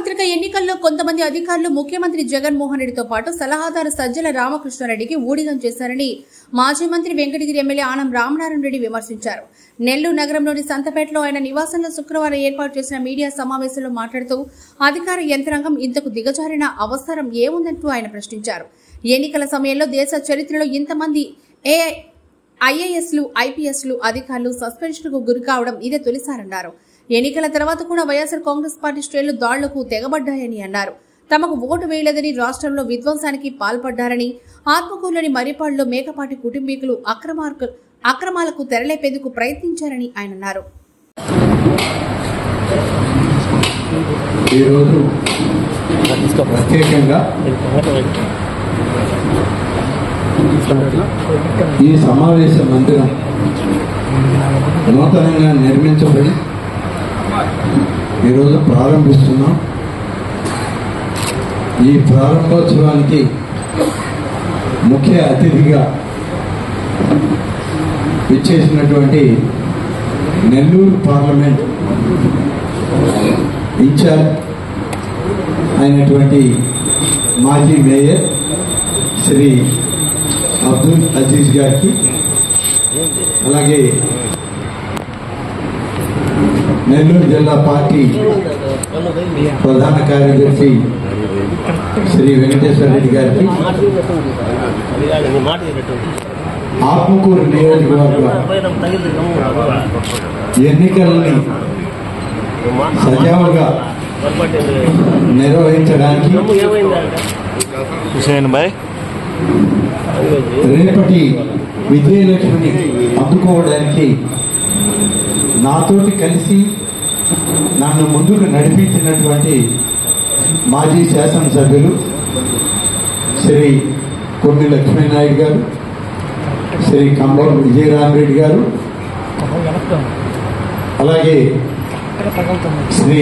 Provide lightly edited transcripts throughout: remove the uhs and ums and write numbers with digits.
సార్వత్రిక ఎన్నికల్లో కొంతమంది అధికారులు ముఖ్యమంత్రి జగన్మోహన్ రెడ్డితో పాటు సలహాదారు సజ్జల రామకృష్ణారెడ్డికి ఊడిగం చేశారని మాజీ మంత్రి వెంకటగిరి ఎమ్మెల్యే ఆనం రామనారాయణ రెడ్డి విమర్శించారు. నెల్లూరు నగరంలోని సంతపేటలో ఆయన నివాసంలో శుక్రవారం ఏర్పాటు చేసిన మీడియా సమావేశంలో మాట్లాడుతూ అధికార యంత్రాంగం ఇంతకు దిగజారిన అవసరం ఏముందంటూ ఆయన ప్రశ్నించారు. ఎన్నికల సమయంలో దేశ చరిత్రలో ఇంతమంది ఐఏఎస్లు, ఐపీఎస్లు అధికారులు సస్పెన్షన్కు గురికావడం ఇదే తొలిసారన్నారు. ఎన్నికల తర్వాత కూడా వైఎస్ఆర్ కాంగ్రెస్ పార్టీ శ్రేణులు దాడులకు తెగబడ్డాయని అన్నారు. తమకు ఓటు వేయలేదని రాష్ట్రంలో విధ్వంసానికి పాల్పడ్డారని, ఆత్మకూరులోని మర్రిపాడులో మేకపాటి కుటుంబీకులు అక్రమాలకు తెరలేపేందుకు ప్రయత్నించారని ఆయన అన్నారు. ఈ సమావేశ మందిరం నూతనంగా నిర్మించబడి ఈరోజు ప్రారంభిస్తున్నాం. ఈ ప్రారంభోత్సవానికి ముఖ్య అతిథిగా ఇచ్చేసినటువంటి నెల్లూరు పార్లమెంట్ ఇన్ఛార్జ్ అయినటువంటి మాజీ మేయర్ శ్రీ అబ్దుల్ అజీజ్ గారికి, అలాగే నెల్లూరు జిల్లా పార్టీ ప్రధాన కార్యదర్శి శ్రీ వెంకటేశ్వర రెడ్డి గారికి, ఆత్మకూరు నియోజకవర్గ ఎన్నికల్ని సజావుగా నిర్వహించడానికి రేపటి విజయలక్ష్మిని అందుకోవడానికి నాతోటి కలిసి నన్ను ముందుకు నడిపించినటువంటి మాజీ శాసనసభ్యులు శ్రీ కొన్ని లక్ష్మీనాయుడు గారు, శ్రీ కంబం విజయరామరెడ్డి గారు, అలాగే శ్రీ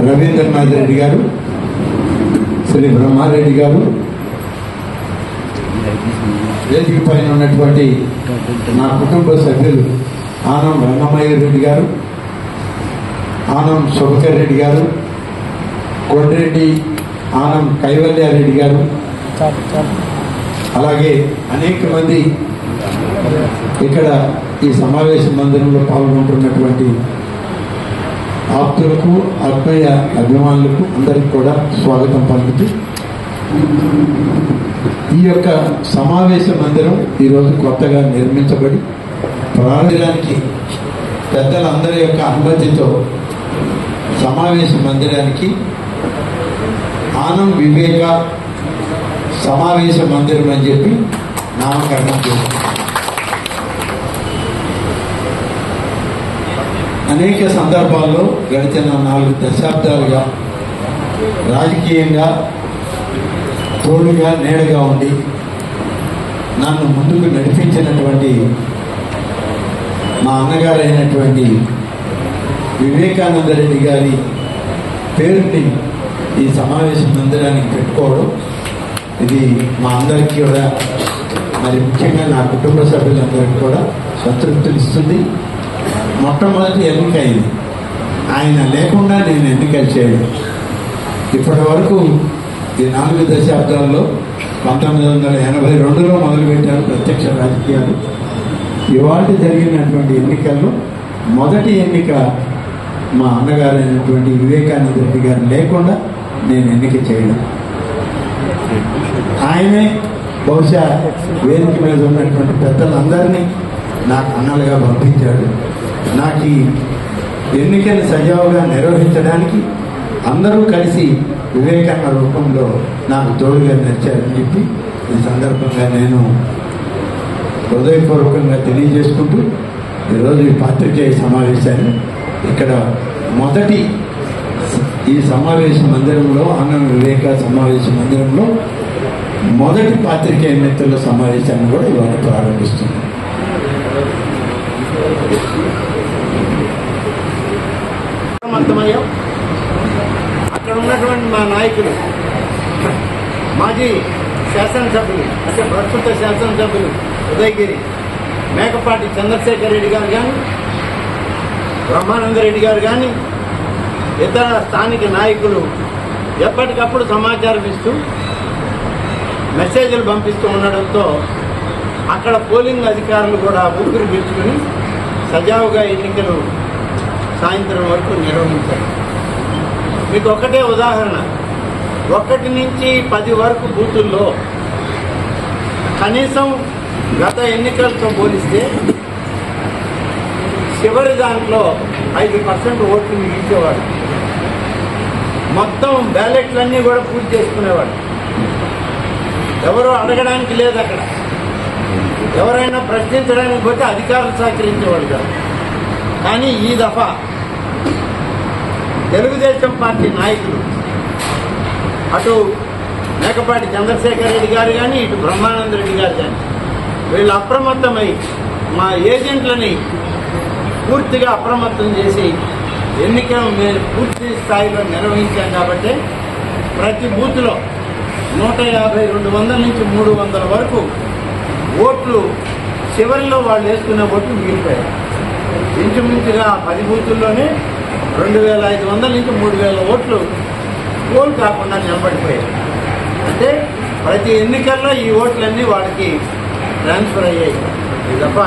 రవీంద్రనాథ్ రెడ్డి గారు, శ్రీ బ్రహ్మారెడ్డి గారు, వేదిక పైన ఉన్నటువంటి నా కుటుంబ సభ్యులు ఆనం రంగమయ్య రెడ్డి గారు, ఆనం శుభకర్ రెడ్డి గారు, కొండ్రెడ్డి ఆనం కైవల్యారెడ్డి గారు, అలాగే అనేక మంది ఇక్కడ ఈ సమావేశ మందిరంలో పాల్గొంటున్నటువంటి ఆప్తులకు, ఆత్మీయ అభిమానులకు అందరికీ కూడా స్వాగతం పలుకుతూ, ఈ యొక్క సమావేశ మందిరం ఈరోజు కొత్తగా నిర్మించబడి ప్రారంభించడానికి పెద్దలందరి యొక్క అనుమతితో సమావేశ మందిరానికి ఆనం వివేక సమావేశ మందిరం అని చెప్పి నామకరణం చేశారు. అనేక సందర్భాల్లో గడిచిన 4 దశాబ్దాలుగా రాజకీయంగా తోడుగా నీడగా ఉండి నన్ను ముందుకు నడిపించినటువంటి మా అన్నగారైనటువంటి వివేకానంద రెడ్డి గారి పేరుని ఈ సమావేశ మందిరానికి పెట్టుకోవడం ఇది మా అందరికీ కూడా, మరి ముఖ్యంగా నా కుటుంబ సభ్యులందరికీ కూడా సంతృప్తినిస్తుంది. మొట్టమొదటి ఎన్నిక అయింది, ఆయన లేకుండా నేను ఎన్నికలు చేయడం. ఇప్పటి వరకు ఈ 4 దశాబ్దాల్లో 1982లో మొదలుపెట్టారు ప్రత్యక్ష రాజకీయాలు. ఇవాళ జరిగినటువంటి ఎన్నికల్లో మొదటి ఎన్నిక మా అన్నగారైనటువంటి వివేకానంద రెడ్డి గారు లేకుండా నేను ఎన్నిక చేయడం. ఆయనే బహుశా వేదిక మీద ఉన్నటువంటి పెద్దలందరినీ నాకు అన్నలుగా పంపించాడు. నాకు ఈ ఎన్నికలు సజావుగా నిర్వహించడానికి అందరూ కలిసి వివేకానంద రూపంలో నాకు తోడుగా నడిచారని చెప్పి ఈ సందర్భంగా నేను హృదయపూర్వకంగా తెలియజేసుకుంటూ ఈరోజు ఈ పాత్రికేయ సమావేశాన్ని ఇక్కడ మొదటి ఈ సమావేశ మందిరంలో, ఆనంద వివేక సమావేశ మందిరంలో మొదటి పాత్రికేయ మిత్రుల సమావేశాన్ని కూడా ఇవాళ ప్రారంభిస్తున్నాం. అక్కడ ఉన్నటువంటి మా నాయకులు, మాజీ శాసనసభ్యులు, అంటే ప్రస్తుత శాసనసభ్యులు ఉదయగిరి మేకపాటి చంద్రశేఖర్ రెడ్డి గారు కానీ, బ్రహ్మానంద రెడ్డి గారు కానీ, ఇతర స్థానిక నాయకులు ఎప్పటికప్పుడు సమాచారం ఇస్తూ మెసేజ్లు పంపిస్తూ ఉండడంతో అక్కడ పోలింగ్ అధికారులు కూడా ఊపిరి పీల్చుకుని సజావుగా ఎన్నికలు సాయంత్రం వరకు నిర్వహించారు. మీకు ఒకటే ఉదాహరణ, 1 నుంచి 10 వరకు బూతుల్లో కనీసం గత ఎన్నికలతో పోలిస్తే చివరి దాంట్లో 5% ఓట్లు ఇచ్చేవాడు. మొత్తం బ్యాలెట్లన్నీ కూడా పూర్తి చేసుకునేవాడు. ఎవరో అడగడానికి లేదు. అక్కడ ఎవరైనా ప్రశ్నించడానికి పోతే అధికారులు సహకరించేవాడు కాదు. కానీ ఈ దఫా తెలుగుదేశం పార్టీ నాయకులు అటు మేకపాటి చంద్రశేఖర్ రెడ్డి గారు కానీ ఇటు బ్రహ్మానంద రెడ్డి గారు కానీ వీళ్ళు అప్రమత్తమై మా ఏజెంట్లని పూర్తిగా అప్రమత్తం చేసి ఎన్నికలు మేము పూర్తి స్థాయిలో నిర్వహించాం. కాబట్టి ప్రతి బూత్లో 150, 200 నుంచి 300 వరకు ఓట్లు చివరిలో వాళ్ళు వేసుకునే ఓట్లు మిగిలిపోయాయి. ఇంచుమించుగా 10 బూతుల్లోనే 2500 నుంచి 3000 ఓట్లు పోల్ కాకుండా నిలబడిపోయాయి. అంటే ప్రతి ఎన్నికల్లో ఈ ఓట్లన్నీ వాళ్ళకి ట్రాన్స్ఫర్ అయ్యాయి. ఇది తప్ప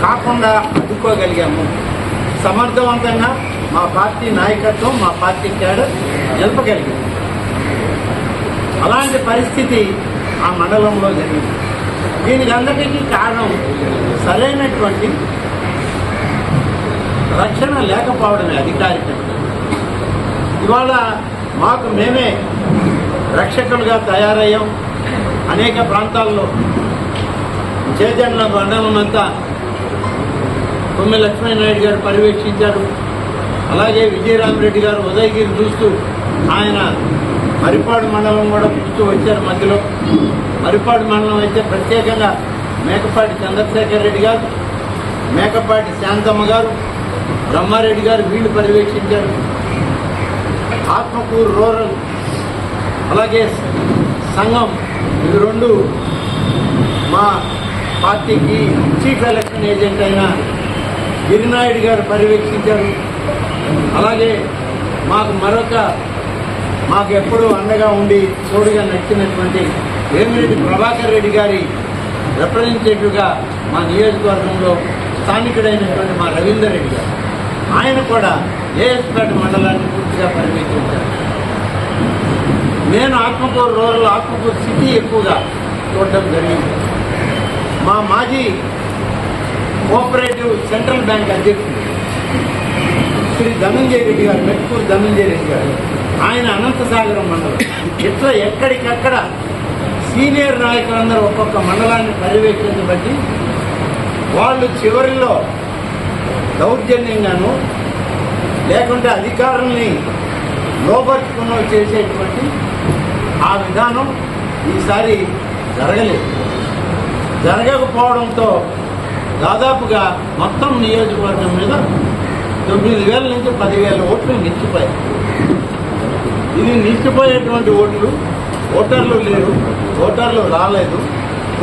కాకుండా అడ్డుకోగలిగాము. సమర్థవంతంగా మా పార్టీ నాయకత్వం, మా పార్టీ క్యాడర్ నిలపగలిగింది. అలాంటి పరిస్థితి ఆ మండలంలో జరిగింది. దీనికి అందరికీ కారణం సరైనటువంటి రక్షణ లేకపోవడమే అధికారికంగా. ఇవాళ మాకు మేమే రక్షకులుగా తయారయ్యాం. అనేక ప్రాంతాల్లో చేజండ్ల మండలం అంతా కొమ్మి లక్ష్మీనాయుడు గారు పర్యవేక్షించారు. అలాగే విజయరామరెడ్డి గారు ఉదయగిరి చూస్తూ ఆయన మరిపాడు మండలం కూడా చూస్తూ వచ్చారు. మధ్యలో మరిపాడు మండలం అయితే ప్రత్యేకంగా మేకపాటి చంద్రశేఖర్ రెడ్డి గారు, మేకపాటి శాంతమ్మ గారు, బ్రహ్మారెడ్డి గారు వీళ్ళు పర్యవేక్షించారు. ఆత్మకూరు రూరల్ అలాగే సంఘం ఇవి 2 మా పార్టీకి చీఫ్ ఎలక్షన్ ఏజెంట్ అయిన గిరినాయుడు గారు పర్యవేక్షించారు. అలాగే మాకు ఎప్పుడూ అండగా ఉండి తోడుగా నడిచినటువంటి వేమిరెడ్డి ప్రభాకర్ రెడ్డి గారి రిప్రజెంటేటివ్గా మా నియోజకవర్గంలో స్థానికుడైనటువంటి మా రవీందర్ రెడ్డి గారు, ఆయన కూడా ఏఎస్పేట మండలాన్ని పూర్తిగా పర్యవేక్షించారు. నేను ఆత్మకూరు రూరల్, ఆత్మకూరు సిటీ ఎక్కువగా చూడటం జరిగింది. మా మాజీ కోఆపరేటివ్ సెంట్రల్ బ్యాంక్ అధ్యక్షుడు శ్రీ ధనంజయ రెడ్డి గారు, మెట్కూరు ధనంజయ రెడ్డి గారు, ఆయన అనంతసాగరం మండలం, ఇట్లా ఎక్కడికక్కడ సీనియర్ నాయకులందరూ ఒక్కొక్క మండలాన్ని పర్యవేక్షించబట్టి వాళ్ళు చివరిలో దౌర్జన్యంగాను లేకుంటే అధికారుల్ని లోపరుచుకున్న చేసేటువంటి ఆ విధానం ఈసారి జరగలేదు. జరగకపోవడంతో దాదాపుగా మొత్తం నియోజకవర్గం మీద 9,000 నుంచి 10,000 ఓట్లు నిలిచిపోయాయి. ఇది నిలిచిపోయేటువంటి ఓటర్లు లేరు, ఓటర్లు రాలేదు,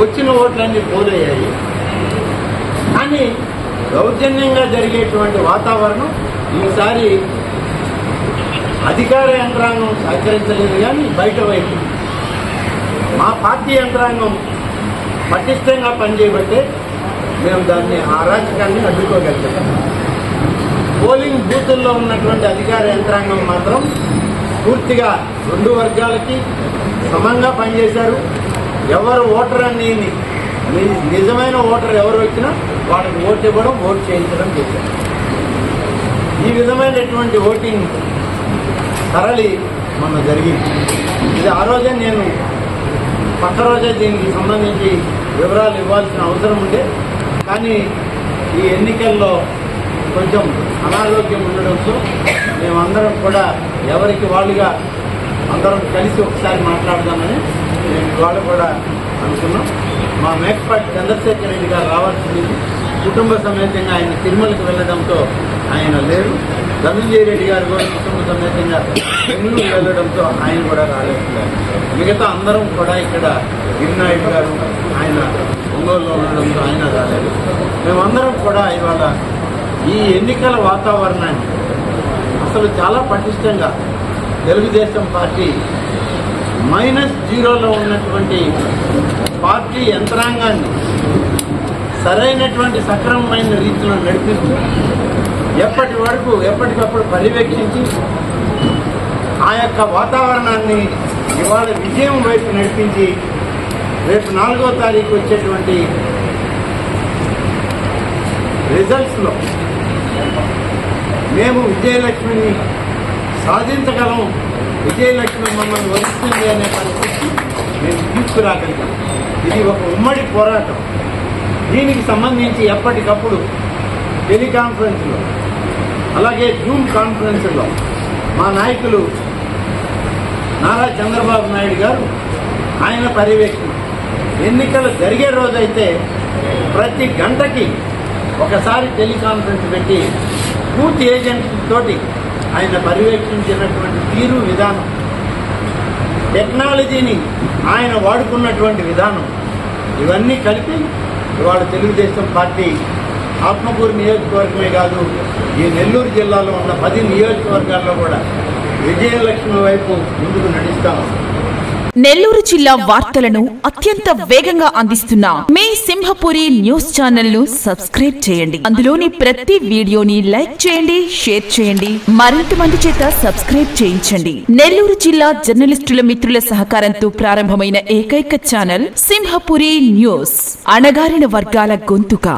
వచ్చిన ఓట్లన్నీ పోలయ్యాయి. కానీ దౌర్జన్యంగా జరిగేటువంటి వాతావరణం ఈసారి అధికార యంత్రాంగం సహకరించలేదు. కానీ బయట వైపు మా పార్టీ యంత్రాంగం పటిష్టంగా పనిచేయబట్టే మేము దాన్ని అరాచకాన్ని అడ్డుకోగలిగాం. పోలింగ్ బూతుల్లో ఉన్నటువంటి అధికార యంత్రాంగం మాత్రం పూర్తిగా 2 వర్గాలకి సమంగా పనిచేశారు. ఎవరు ఓటర్ అని నిజమైన ఓటర్ ఎవరు వచ్చినా వాళ్ళకి ఓటు ఇవ్వడం, ఓటు చేయించడం చేశారు. ఈ విధమైనటువంటి ఓటింగ్ సరళి మొన్న జరిగింది. ఇది ఆ రోజే నేను పక్క రోజే దీనికి సంబంధించి వివరాలు ఇవ్వాల్సిన అవసరం ఉండే. కానీ ఈ ఎన్నికల్లో కొంచెం అనారోగ్యం ఉండడంతో మేమందరం కూడా ఎవరికి వాళ్ళుగా అందరం కలిసి ఒకసారి మాట్లాడదామని మేము ఇవాళ కూడా అనుకున్నాం. మా మేకపాటి చంద్రశేఖర్ రెడ్డి గారు రావాల్సింది, కుటుంబ సమేతంగా ఆయన తిరుమలకు వెళ్లడంతో ఆయన లేరు. ధనంజయ రెడ్డి గారు కూడా కుటుంబ సమేతంగా బెంగళూరు వెళ్లడంతో ఆయన కూడా రాలేకపోయారు. మిగతా అందరం కూడా ఇక్కడ గిరినాయుడు గారు ఆయన ఒంగోలులో ఉండడంతో ఆయన రాలేదు. మేమందరం కూడా ఇవాళ ఈ ఎన్నికల వాతావరణాన్ని అసలు చాలా పటిష్టంగా తెలుగుదేశం పార్టీ -0లో ఉన్నటువంటి పార్టీ యంత్రాంగాన్ని సరైనటువంటి సక్రమమైన రీతిలో నడిపిస్తూ ఎప్పటికప్పుడు పర్యవేక్షించి ఆ యొక్క వాతావరణాన్ని ఇవాళ విజయం వైపు నడిపించి రేపు 4వ తారీఖు వచ్చేటువంటి రిజల్ట్స్లో మేము విజయలక్ష్మిని సాధించగలం, విజయలక్ష్మి మమ్మల్ని వరిస్తుంది అనే పరిస్థితి మేము తీసుకురాగలిగాం. ఇది ఒక ఉమ్మడి పోరాటం. దీనికి సంబంధించి ఎప్పటికప్పుడు టెలికాన్ఫరెన్స్లో అలాగే జూమ్ కాన్ఫరెన్స్లో మా నాయకులు నారా చంద్రబాబు నాయుడు గారు ఆయన పర్యవేక్షణ, ఎన్నికలు జరిగే రోజైతే ప్రతి గంటకి ఒకసారి టెలికాన్ఫరెన్స్ పెట్టి బూత్ ఏజెంట్లతోటి ఆయన పర్యవేక్షించినటువంటి తీరు విధానం, టెక్నాలజీని ఆయన వాడుకున్నటువంటి విధానం, ఇవన్నీ కలిపి ఇవాళ తెలుగుదేశం పార్టీ ఆత్మకూరు నియోజకవర్గమే కాదు, ఈ నెల్లూరు జిల్లాలో ఉన్న 10 నియోజకవర్గాల్లో కూడా విజయలక్ష్మి వైపు ముందుకు నడుస్తాం. నెల్లూరు జిల్లా వార్తలను అత్యంత వేగంగా అందిస్తున్న మీ సింహపురి న్యూస్ ఛానల్ ను సబ్స్క్రైబ్ చేయండి. అందులోని ప్రతి వీడియోని లైక్ చేయండి, షేర్ చేయండి, మరింత మంది చేత సబ్స్క్రైబ్ చేయించండి. నెల్లూరు జిల్లా జర్నలిస్టుల మిత్రుల సహకారంతో ప్రారంభమైన ఏకైక ఛానల్ సింహపురి న్యూస్, అణగారిన వర్గాల గొంతుక.